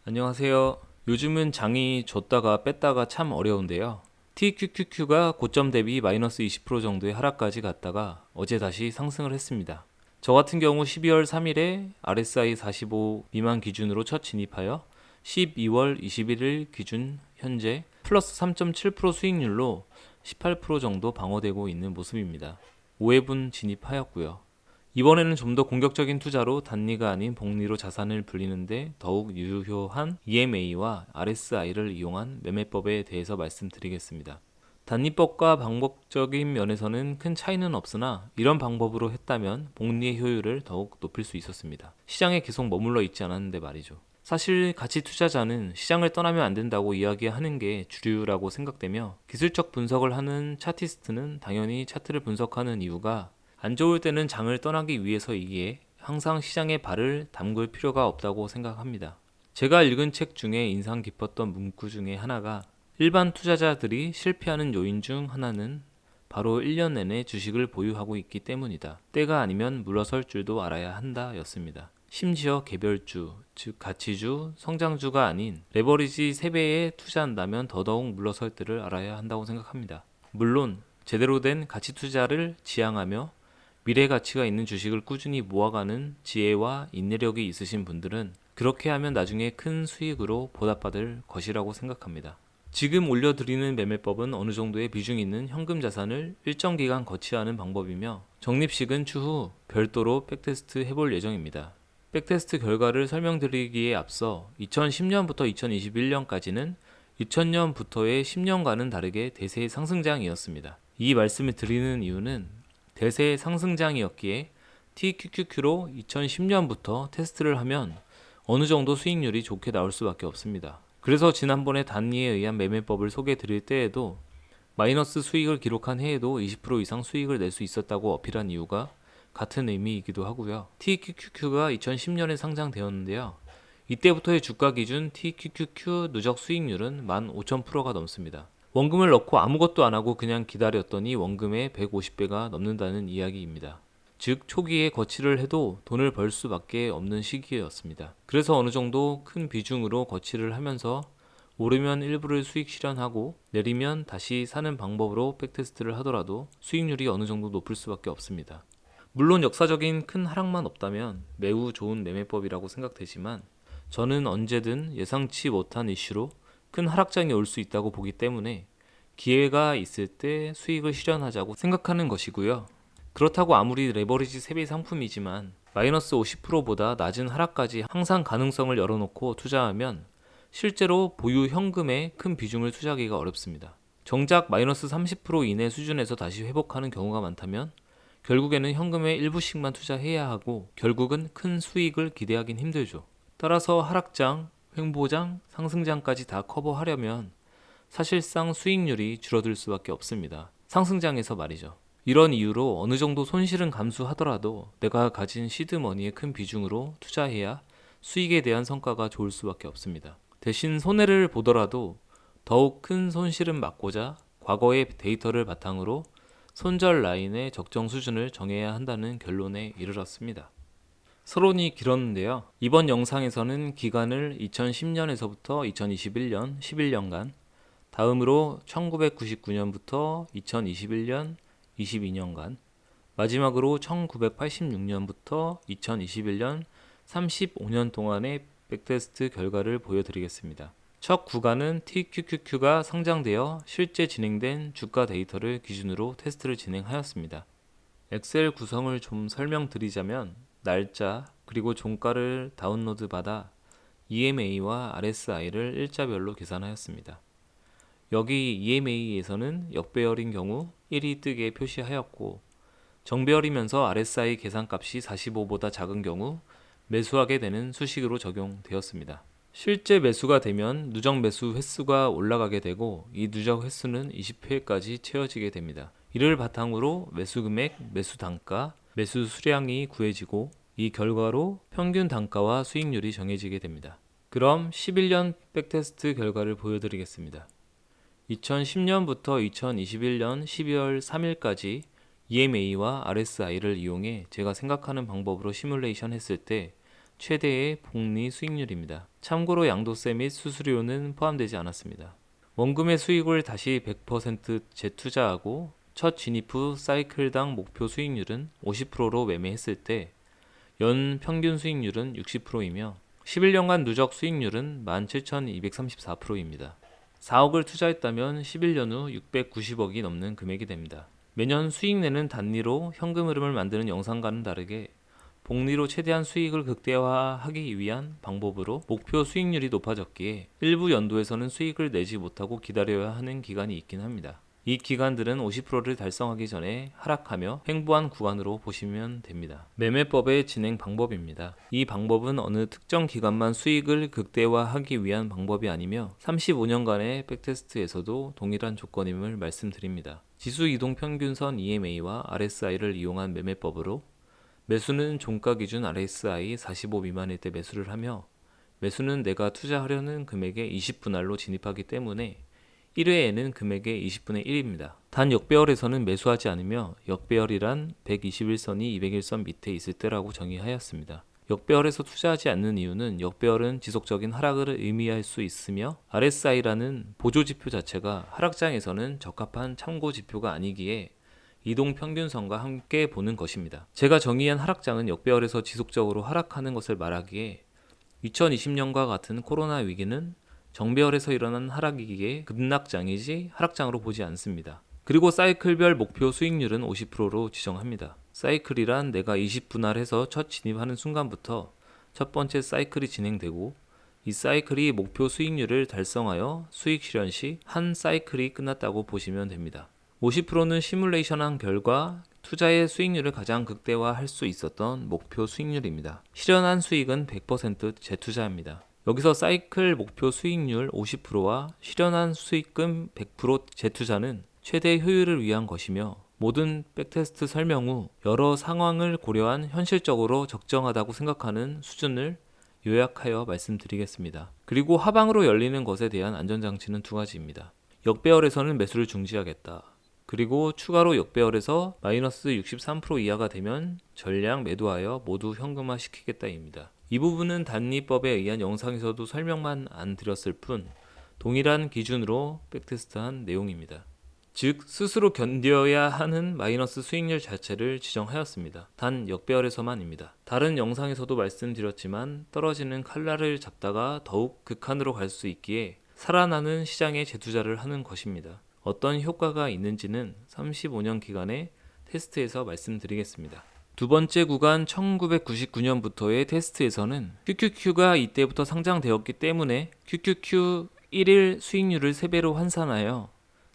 안녕하세요. 요즘은 장이 줬다가 뺐다가 참 어려운데요. TQQQ가 고점 대비 마이너스 20% 정도의 하락까지 갔다가 어제 다시 상승을 했습니다. 저 같은 경우 12월 3일에 RSI 45 미만 기준으로 첫 진입하여 12월 21일 기준 현재 플러스 3.7% 수익률로 18% 정도 방어되고 있는 모습입니다. 5회분 진입하였고요. 이번에는 좀 더 공격적인 투자로 단리가 아닌 복리로 자산을 불리는데 더욱 유효한 EMA와 RSI를 이용한 매매법에 대해서 말씀드리겠습니다. 단리법과 방법적인 면에서는 큰 차이는 없으나 이런 방법으로 했다면 복리의 효율을 더욱 높일 수 있었습니다. 시장에 계속 머물러 있지 않았는데 말이죠. 사실 가치 투자자는 시장을 떠나면 안 된다고 이야기하는 게 주류라고 생각되며, 기술적 분석을 하는 차티스트는 당연히 차트를 분석하는 이유가 안 좋을 때는 장을 떠나기 위해서이기에 항상 시장에 발을 담글 필요가 없다고 생각합니다. 제가 읽은 책 중에 인상 깊었던 문구 중에 하나가, 일반 투자자들이 실패하는 요인 중 하나는 바로 1년 내내 주식을 보유하고 있기 때문이다. 때가 아니면 물러설 줄도 알아야 한다 였습니다. 심지어 개별주, 즉 가치주, 성장주가 아닌 레버리지 3배에 투자한다면 더더욱 물러설 때를 알아야 한다고 생각합니다. 물론 제대로 된 가치 투자를 지향하며 미래 가치가 있는 주식을 꾸준히 모아가는 지혜와 인내력이 있으신 분들은 그렇게 하면 나중에 큰 수익으로 보답받을 것이라고 생각합니다. 지금 올려드리는 매매법은 어느 정도의 비중 있는 현금 자산을 일정 기간 거치하는 방법이며, 적립식은 추후 별도로 백테스트 해볼 예정입니다. 백테스트 결과를 설명드리기에 앞서 2010년부터 2021년까지는 2000년부터의 10년과는 다르게 대세의 상승장이었습니다. 이 말씀을 드리는 이유는 대세의 상승장이었기에 TQQQ로 2010년부터 테스트를 하면 어느 정도 수익률이 좋게 나올 수밖에 없습니다. 그래서 지난번에 단리에 의한 매매법을 소개해 드릴 때에도 마이너스 수익을 기록한 해에도 20% 이상 수익을 낼 수 있었다고 어필한 이유가 같은 의미이기도 하고요. TQQQ가 2010년에 상장되었는데요. 이때부터의 주가 기준 TQQQ 누적 수익률은 15,000%가 넘습니다. 원금을 넣고 아무것도 안 하고 그냥 기다렸더니 원금의 150배가 넘는다는 이야기입니다. 즉 초기에 거치를 해도 돈을 벌 수밖에 없는 시기였습니다. 그래서 어느 정도 큰 비중으로 거치를 하면서 오르면 일부를 수익 실현하고 내리면 다시 사는 방법으로 백테스트를 하더라도 수익률이 어느 정도 높을 수밖에 없습니다. 물론 역사적인 큰 하락만 없다면 매우 좋은 매매법이라고 생각되지만, 저는 언제든 예상치 못한 이슈로 큰 하락장이 올 수 있다고 보기 때문에 기회가 있을 때 수익을 실현하자고 생각하는 것이고요. 그렇다고 아무리 레버리지 3배 상품이지만 마이너스 50%보다 낮은 하락까지 항상 가능성을 열어놓고 투자하면 실제로 보유 현금에 큰 비중을 투자하기가 어렵습니다. 정작 마이너스 30% 이내 수준에서 다시 회복하는 경우가 많다면 결국에는 현금의 일부씩만 투자해야 하고 결국은 큰 수익을 기대하긴 힘들죠. 따라서 하락장, 횡보장, 상승장까지 다 커버하려면 사실상 수익률이 줄어들 수밖에 없습니다. 상승장에서 말이죠. 이런 이유로 어느 정도 손실은 감수하더라도 내가 가진 시드머니의 큰 비중으로 투자해야 수익에 대한 성과가 좋을 수밖에 없습니다. 대신 손해를 보더라도 더욱 큰 손실은 막고자 과거의 데이터를 바탕으로 손절 라인의 적정 수준을 정해야 한다는 결론에 이르렀습니다. 서론이 길었는데요. 이번 영상에서는 기간을 2010년에서부터 2021년 11년간, 다음으로 1999년부터 2021년 22년간, 마지막으로 1986년부터 2021년 35년 동안의 백테스트 결과를 보여드리겠습니다. 첫 구간은 TQQQ가 상장되어 실제 진행된 주가 데이터를 기준으로 테스트를 진행하였습니다. 엑셀 구성을 좀 설명드리자면, 날짜 그리고 종가를 다운로드 받아 EMA와 RSI를 일자별로 계산하였습니다. 여기 EMA에서는 역배열인 경우 1이 뜨게 표시하였고, 정배열이면서 RSI 계산값이 45보다 작은 경우 매수하게 되는 수식으로 적용되었습니다. 실제 매수가 되면 누적 매수 횟수가 올라가게 되고, 이 누적 횟수는 20회까지 채워지게 됩니다. 이를 바탕으로 매수 금액, 매수 단가, 매수 수량이 구해지고, 이 결과로 평균 단가와 수익률이 정해지게 됩니다. 그럼 11년 백테스트 결과를 보여드리겠습니다. 2010년부터 2021년 12월 3일까지 EMA와 RSI를 이용해 제가 생각하는 방법으로 시뮬레이션 했을 때 최대의 복리 수익률입니다. 참고로 양도세 및 수수료는 포함되지 않았습니다. 원금의 수익을 다시 100% 재투자하고 첫 진입 후 사이클당 목표 수익률은 50%로 매매했을 때 연 평균 수익률은 60%이며 11년간 누적 수익률은 17,234%입니다. 4억을 투자했다면 11년 후 690억이 넘는 금액이 됩니다. 매년 수익 내는 단리로 현금 흐름을 만드는 영상과는 다르게 복리로 최대한 수익을 극대화하기 위한 방법으로 목표 수익률이 높아졌기에 일부 연도에서는 수익을 내지 못하고 기다려야 하는 기간이 있긴 합니다. 이 기간들은 50%를 달성하기 전에 하락하며 횡보한 구간으로 보시면 됩니다. 매매법의 진행 방법입니다. 이 방법은 어느 특정 기간만 수익을 극대화하기 위한 방법이 아니며 35년간의 백테스트에서도 동일한 조건임을 말씀드립니다. 지수 이동 평균선 EMA와 RSI를 이용한 매매법으로 매수는 종가 기준 RSI 45 미만일 때 매수를 하며 매수는 내가 투자하려는 금액의 20분할로 진입하기 때문에 1회에는 금액의 20분의 1입니다. 단 역배열에서는 매수하지 않으며 역배열이란 121선이 201선 밑에 있을 때라고 정의하였습니다. 역배열에서 투자하지 않는 이유는 역배열은 지속적인 하락을 의미할 수 있으며 RSI라는 보조지표 자체가 하락장에서는 적합한 참고지표가 아니기에 이동평균선과 함께 보는 것입니다. 제가 정의한 하락장은 역배열에서 지속적으로 하락하는 것을 말하기에 2020년과 같은 코로나 위기는 정배열에서 일어난 하락이기에 급락장이지 하락장으로 보지 않습니다. 그리고 사이클별 목표 수익률은 50%로 지정합니다. 사이클이란 내가 20분할해서 첫 진입하는 순간부터 첫 번째 사이클이 진행되고 이 사이클이 목표 수익률을 달성하여 수익 실현 시 한 사이클이 끝났다고 보시면 됩니다. 50%는 시뮬레이션한 결과 투자의 수익률을 가장 극대화할 수 있었던 목표 수익률입니다. 실현한 수익은 100% 재투자입니다. 여기서 사이클 목표 수익률 50%와 실현한 수익금 100% 재투자는 최대 효율을 위한 것이며 모든 백테스트 설명 후 여러 상황을 고려한 현실적으로 적정하다고 생각하는 수준을 요약하여 말씀드리겠습니다. 그리고 하방으로 열리는 것에 대한 안전장치는 두 가지입니다. 역배열에서는 매수를 중지하겠다. 그리고 추가로 역배열에서 마이너스 63% 이하가 되면 전량 매도하여 모두 현금화 시키겠다입니다. 이 부분은 단리법에 의한 영상에서도 설명만 안 드렸을 뿐 동일한 기준으로 백테스트한 내용입니다. 즉 스스로 견뎌야 하는 마이너스 수익률 자체를 지정하였습니다. 단 역배열에서만입니다. 다른 영상에서도 말씀드렸지만 떨어지는 칼날을 잡다가 더욱 극한으로 갈 수 있기에 살아나는 시장에 재투자를 하는 것입니다. 어떤 효과가 있는지는 35년 기간의 테스트에서 말씀드리겠습니다. 두 번째 구간 1999년부터의 테스트에서는 QQQ가 이때부터 상장되었기 때문에 QQQ 1일 수익률을 3배로 환산하여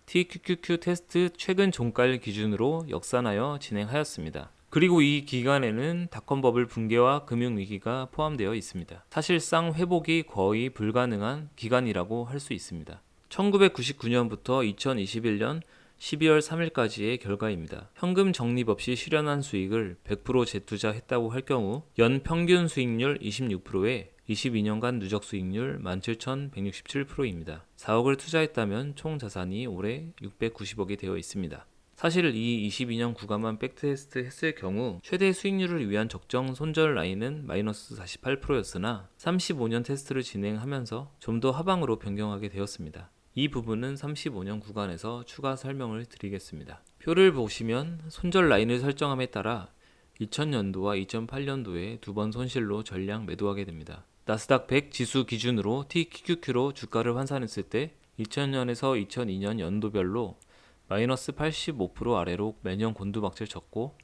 TQQQ 테스트 최근 종가를 기준으로 역산하여 진행하였습니다. 그리고 이 기간에는 닷컴버블 붕괴와 금융위기가 포함되어 있습니다. 사실상 회복이 거의 불가능한 기간이라고 할 수 있습니다. 1999년부터 2021년 12월 3일까지의 결과입니다. 현금 적립 없이 실현한 수익을 100% 재투자했다고 할 경우 연 평균 수익률 26%에 22년간 누적 수익률 17,167%입니다. 4억을 투자했다면 총 자산이 올해 690억이 되어 있습니다. 사실 이 22년 구간만 백테스트 했을 경우 최대 수익률을 위한 적정 손절 라인은 마이너스 48%였으나 35년 테스트를 진행하면서 좀 더 하방으로 변경하게 되었습니다. 이 부분은 35년 구간에서 추가 설명을 드리겠습니다. 표를 보시면 손절 라인을 설정함에 따라 2000년도와 2008년도에 두 번 손실로 전량 매도하게 됩니다. 나스닥 100 지수 기준으로 TQQ로 주가를 환산했을 때 2000년에서 2002년 연도별로 마이너스 85% 아래로 매년 곤두박질 쳤고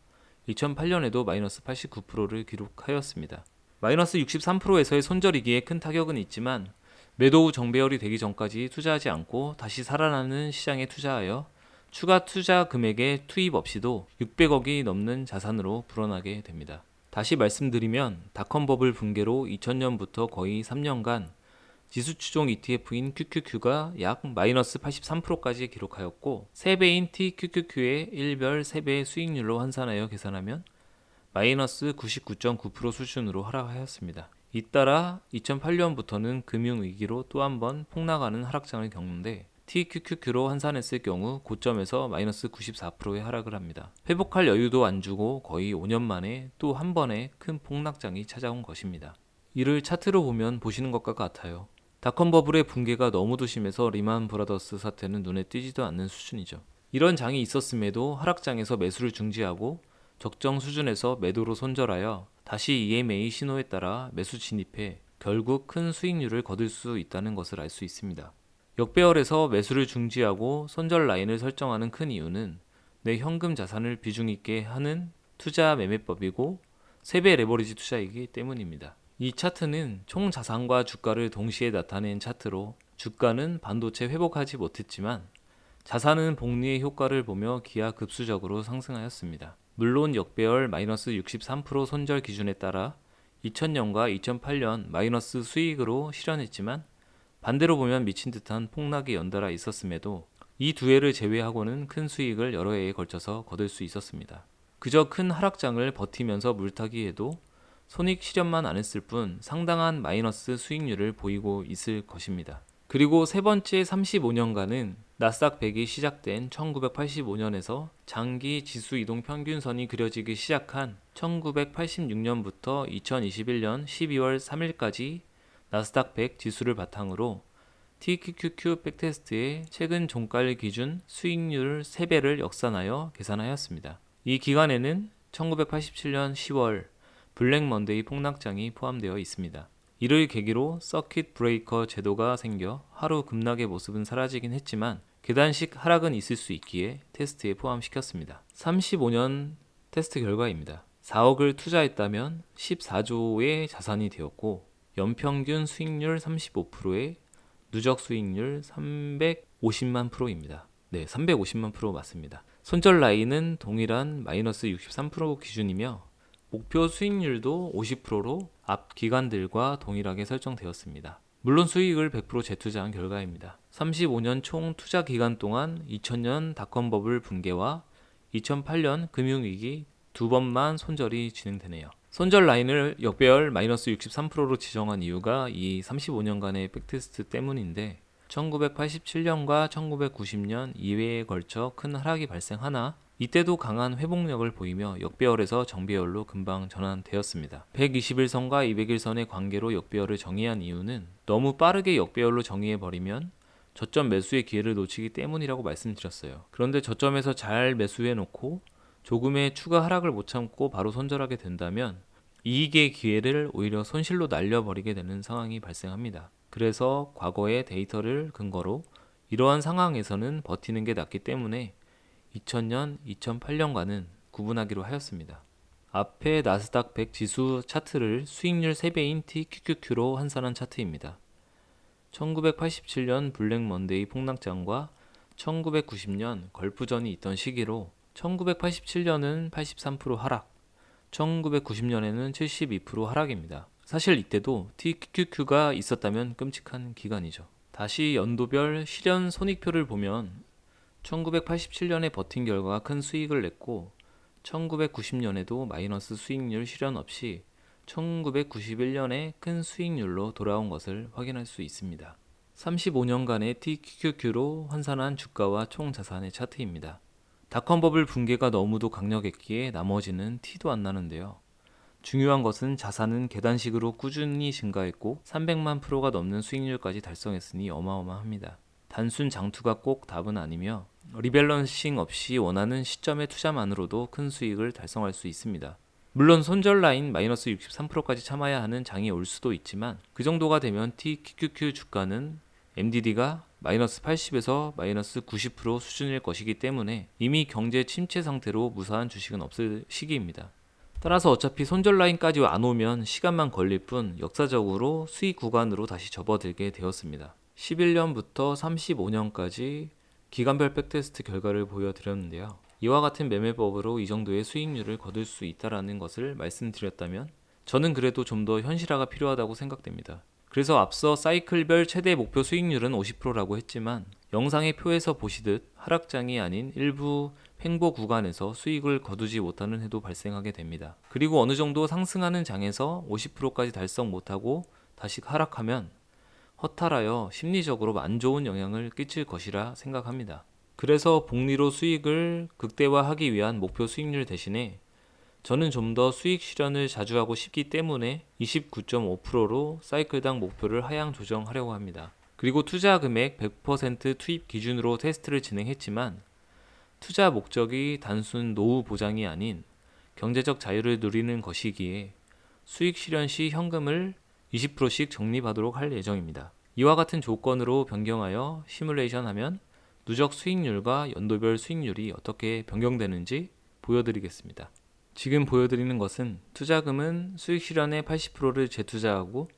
2008년에도 마이너스 89%를 기록하였습니다. 마이너스 63%에서의 손절이기에 큰 타격은 있지만 매도 후 정배열이 되기 전까지 투자하지 않고 다시 살아나는 시장에 투자하여 추가 투자 금액의 투입 없이도 600억이 넘는 자산으로 불어나게 됩니다. 다시 말씀드리면 닷컴버블 붕괴로 2000년부터 거의 3년간 지수추종 ETF인 QQQ가 약 마이너스 83%까지 기록하였고 3배인 TQQQ의 1별 3배의 수익률로 환산하여 계산하면 마이너스 99.9% 수준으로 하락하였습니다. 잇따라 2008년부터는 금융위기로 또 한 번 폭락하는 하락장을 겪는데 TQQQ로 환산했을 경우 고점에서 마이너스 94%의 하락을 합니다. 회복할 여유도 안 주고 거의 5년 만에 또 한 번의 큰 폭락장이 찾아온 것입니다. 이를 차트로 보면 보시는 것과 같아요. 닷컴 버블의 붕괴가 너무도 심해서 리만 브라더스 사태는 눈에 띄지도 않는 수준이죠. 이런 장이 있었음에도 하락장에서 매수를 중지하고 적정 수준에서 매도로 손절하여 다시 EMA 신호에 따라 매수 진입해 결국 큰 수익률을 거둘 수 있다는 것을 알 수 있습니다. 역배열에서 매수를 중지하고 손절 라인을 설정하는 큰 이유는 내 현금 자산을 비중 있게 하는 투자 매매법이고 3배 레버리지 투자이기 때문입니다. 이 차트는 총 자산과 주가를 동시에 나타낸 차트로 주가는 반도체 회복하지 못했지만 자산은 복리의 효과를 보며 기하급수적으로 상승하였습니다. 물론 역배열 마이너스 63% 손절 기준에 따라 2000년과 2008년 마이너스 수익으로 실현했지만 반대로 보면 미친 듯한 폭락이 연달아 있었음에도 이 두 해를 제외하고는 큰 수익을 여러 해에 걸쳐서 거둘 수 있었습니다. 그저 큰 하락장을 버티면서 물타기해도 손익 실현만 안 했을 뿐 상당한 마이너스 수익률을 보이고 있을 것입니다. 그리고 세 번째 35년간은 나스닥 100이 시작된 1985년에서 장기 지수 이동 평균선이 그려지기 시작한 1986년부터 2021년 12월 3일까지 나스닥 100 지수를 바탕으로 TQQQ 백테스트의 최근 종가 기준 수익률 3배를 역산하여 계산하였습니다. 이 기간에는 1987년 10월 블랙 먼데이 폭락장이 포함되어 있습니다. 이를 계기로 서킷 브레이커 제도가 생겨 하루 급락의 모습은 사라지긴 했지만 계단식 하락은 있을 수 있기에 테스트에 포함시켰습니다. 35년 테스트 결과입니다. 4억을 투자했다면 14조의 자산이 되었고 연평균 수익률 35%에 누적 수익률 350만 프로입니다. 네, 350만 프로 맞습니다. 손절 라인은 동일한 마이너스 63% 기준이며 목표 수익률도 50%로 앞 기간들과 동일하게 설정되었습니다. 물론 수익을 100% 재투자한 결과입니다. 35년 총 투자 기간 동안 2000년 닷컴 버블 붕괴와 2008년 금융위기 두 번만 손절이 진행되네요. 손절 라인을 역배열 마이너스 63%로 지정한 이유가 이 35년간의 백테스트 때문인데 1987년과 1990년 2회에 걸쳐 큰 하락이 발생하나 이때도 강한 회복력을 보이며 역배열에서 정배열로 금방 전환되었습니다. 121선과 200일선의 관계로 역배열을 정의한 이유는 너무 빠르게 역배열로 정의해버리면 저점 매수의 기회를 놓치기 때문이라고 말씀드렸어요. 그런데 저점에서 잘 매수해놓고 조금의 추가 하락을 못 참고 바로 손절하게 된다면 이익의 기회를 오히려 손실로 날려버리게 되는 상황이 발생합니다. 그래서 과거의 데이터를 근거로 이러한 상황에서는 버티는 게 낫기 때문에 2000년, 2008년과는 구분하기로 하였습니다. 앞에 나스닥 100 지수 차트를 수익률 3배인 TQQQ로 환산한 차트입니다. 1987년 블랙 먼데이 폭락장과 1990년 걸프전이 있던 시기로 1987년은 83% 하락, 1990년에는 72% 하락입니다. 사실 이때도 TQQQ가 있었다면 끔찍한 기간이죠. 다시 연도별 실현 손익표를 보면 1987년에 버틴 결과 큰 수익을 냈고 1990년에도 마이너스 수익률 실현 없이 1991년에 큰 수익률로 돌아온 것을 확인할 수 있습니다. 35년간의 TQQQ로 환산한 주가와 총 자산의 차트입니다. 닷컴 버블 붕괴가 너무도 강력했기에 나머지는 티도 안 나는데요. 중요한 것은 자산은 계단식으로 꾸준히 증가했고 300만 프로가 넘는 수익률까지 달성했으니 어마어마합니다. 단순 장투가 꼭 답은 아니며 리밸런싱 없이 원하는 시점의 투자만으로도 큰 수익을 달성할 수 있습니다. 물론 손절 라인 마이너스 63%까지 참아야 하는 장이 올 수도 있지만 그 정도가 되면 TQQQ 주가는 MDD가 마이너스 80에서 마이너스 90% 수준일 것이기 때문에 이미 경제 침체 상태로 무사한 주식은 없을 시기입니다. 따라서 어차피 손절 라인까지 안 오면 시간만 걸릴 뿐 역사적으로 수익 구간으로 다시 접어들게 되었습니다. 11년부터 35년까지 기간별 백테스트 결과를 보여드렸는데요. 이와 같은 매매법으로 이 정도의 수익률을 거둘 수 있다는 것을 말씀드렸다면 저는 그래도 좀 더 현실화가 필요하다고 생각됩니다. 그래서 앞서 사이클별 최대 목표 수익률은 50%라고 했지만 영상의 표에서 보시듯 하락장이 아닌 일부 횡보 구간에서 수익을 거두지 못하는 해도 발생하게 됩니다. 그리고 어느 정도 상승하는 장에서 50%까지 달성 못하고 다시 하락하면 허탈하여 심리적으로 안 좋은 영향을 끼칠 것이라 생각합니다. 그래서 복리로 수익을 극대화하기 위한 목표 수익률 대신에 저는 좀 더 수익 실현을 자주 하고 싶기 때문에 29.5%로 사이클당 목표를 하향 조정하려고 합니다. 그리고 투자 금액 100% 투입 기준으로 테스트를 진행했지만 투자 목적이 단순 노후 보장이 아닌 경제적 자유를 누리는 것이기에 수익 실현 시 현금을 20%씩 적립하도록 할 예정입니다. 이와 같은 조건으로 변경하여 시뮬레이션 하면 누적 수익률과 연도별 수익률이 어떻게 변경되는지 보여드리겠습니다. 지금 보여드리는 것은 투자금은 수익 실현의 80%를 재투자하고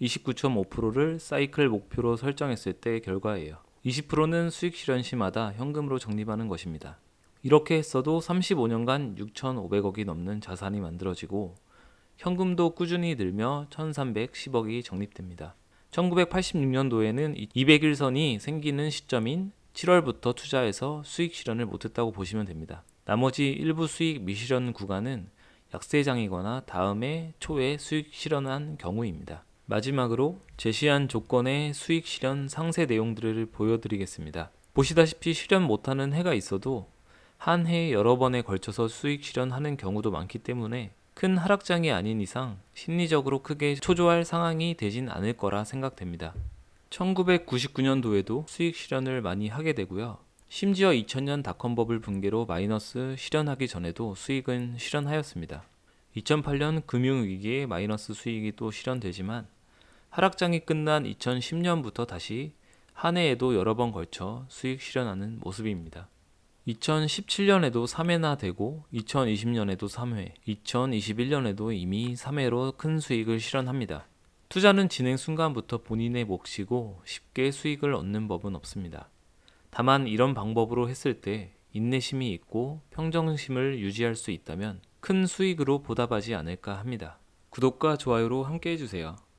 29.5%를 사이클 목표로 설정했을 때 결과예요. 20%는 수익 실현 시마다 현금으로 적립하는 것입니다. 이렇게 했어도 35년간 6,500억이 넘는 자산이 만들어지고 현금도 꾸준히 늘며 1,310억이 적립됩니다. 1986년도에는 200일선이 생기는 시점인 7월부터 투자해서 수익 실현을 못했다고 보시면 됩니다. 나머지 일부 수익 미실현 구간은 약세장이거나 다음해 초에 수익 실현한 경우입니다. 마지막으로 제시한 조건의 수익 실현 상세 내용들을 보여드리겠습니다. 보시다시피 실현 못하는 해가 있어도 한 해에 여러 번에 걸쳐서 수익 실현하는 경우도 많기 때문에 큰 하락장이 아닌 이상 심리적으로 크게 초조할 상황이 되진 않을 거라 생각됩니다. 1999년도에도 수익 실현을 많이 하게 되고요. 심지어 2000년 닷컴버블 붕괴로 마이너스 실현하기 전에도 수익은 실현하였습니다. 2008년 금융위기에 마이너스 수익이 또 실현되지만 하락장이 끝난 2010년부터 다시 한 해에도 여러 번 걸쳐 수익 실현하는 모습입니다. 2017년에도 3회나 되고 2020년에도 3회, 2021년에도 이미 3회로 큰 수익을 실현합니다. 투자는 진행 순간부터 본인의 몫이고 쉽게 수익을 얻는 법은 없습니다. 다만 이런 방법으로 했을 때 인내심이 있고 평정심을 유지할 수 있다면 큰 수익으로 보답하지 않을까 합니다. 구독과 좋아요로 함께 해주세요.